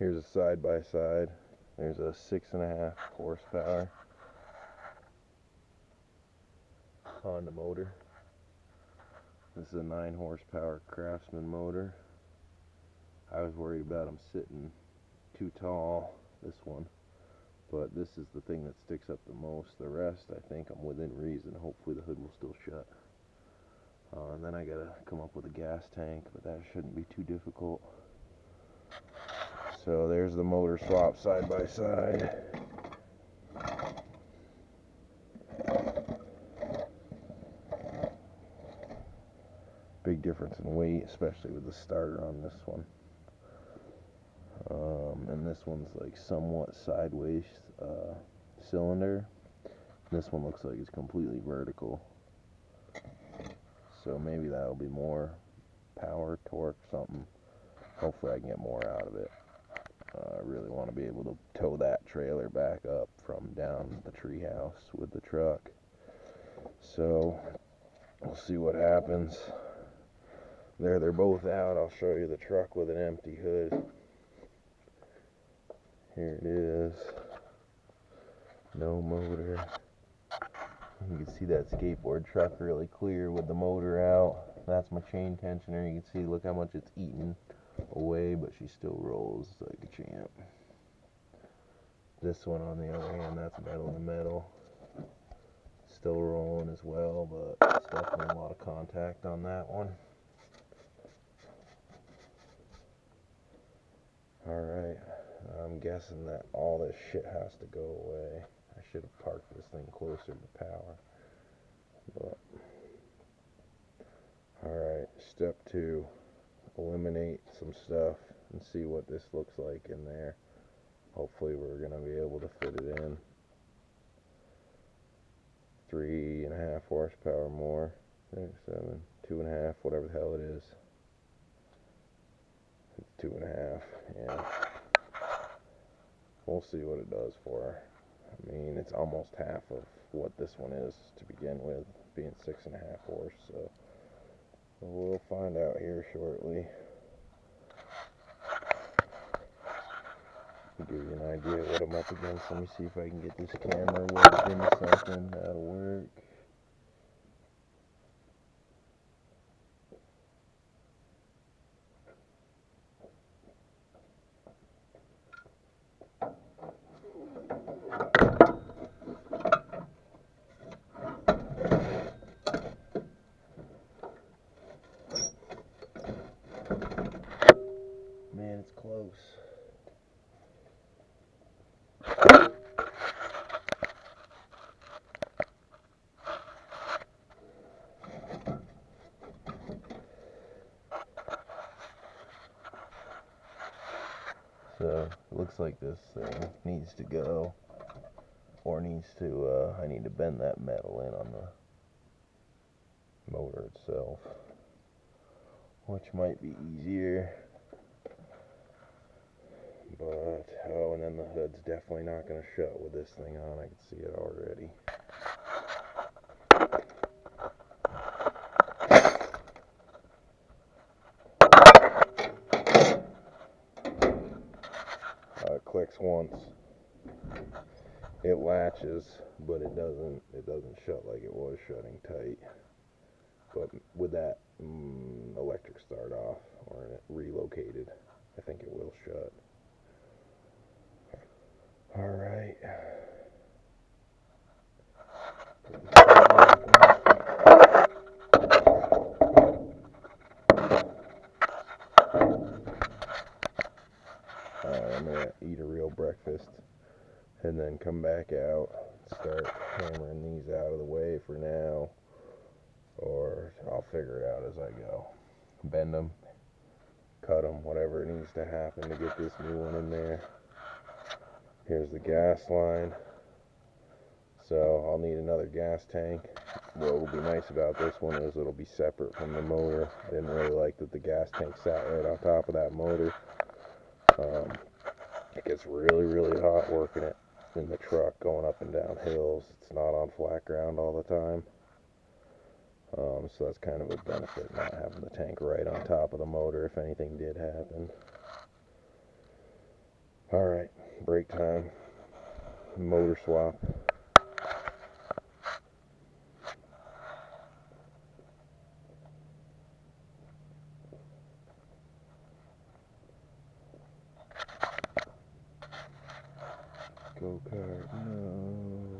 Here's a side-by-side. There's a 6.5 horsepower Honda motor. This is a 9 horsepower Craftsman motor. I was worried about them sitting too tall, this one, but this is the thing that sticks up the most. The rest, I think I'm within reason. Hopefully the hood will still shut. And then I gotta come up with a gas tank, but that shouldn't be too difficult. So there's the motor swap side by side. Big difference in weight, especially with the starter on this one. And this one's like somewhat sideways cylinder. This one looks like it's completely vertical. So maybe that'll be more power, torque, something. Hopefully I can get more out of it. I really want to be able to tow that trailer back up from down the treehouse with the truck. So we'll see what happens. There, they're both out. I'll show you the truck with an empty hood. Here it is. No motor. You can see that skateboard truck really clear with the motor out. That's my chain tensioner. You can see, look how much it's eaten away, but she still rolls like a champ. This one, on the other hand, that's metal to metal. Still rolling as well, but it's definitely a lot of contact on that one. Alright, I'm guessing that all this shit has to go away. I should have parked this thing closer to power. But alright, step 2. Eliminate some stuff and see what this looks like in there. Hopefully we're going to be able to fit it in. 3.5 horsepower more. 7, 2.5, whatever the hell it is. 2.5, yeah. We'll see what it does for her. I mean, it's almost half of what this one is to begin with, being 6.5 horse, so we'll find out here shortly. Give you an idea of what I'm up against. Let me see if I can get this camera wedged into something. That'll work. Man, it's close. So, it looks like this thing needs to go, or needs to, I need to bend that metal in on the motor itself, which might be easier. But, oh, and then the hood's definitely not going to shut with this thing on. I can see it already. It clicks once. It latches, but it doesn't shut like it was shutting tight. But with that electric start off, or relocated, I think it will shut. Alright. I'm gonna eat a real breakfast and then come back out, start hammering these out of the way for now, or I'll figure it out as I go. Bend them, cut them, whatever needs to happen to get this new one in there. Here's the gas line. So I'll need another gas tank. What will be nice about this one is it'll be separate from the motor. I didn't really like that the gas tank sat right on top of that motor. It gets really, really hot working it in the truck going up and down hills. It's not on flat ground all the time. So that's kind of a benefit, not having the tank right on top of the motor if anything did happen. Alright, break time. Motor swap. Go kart, no.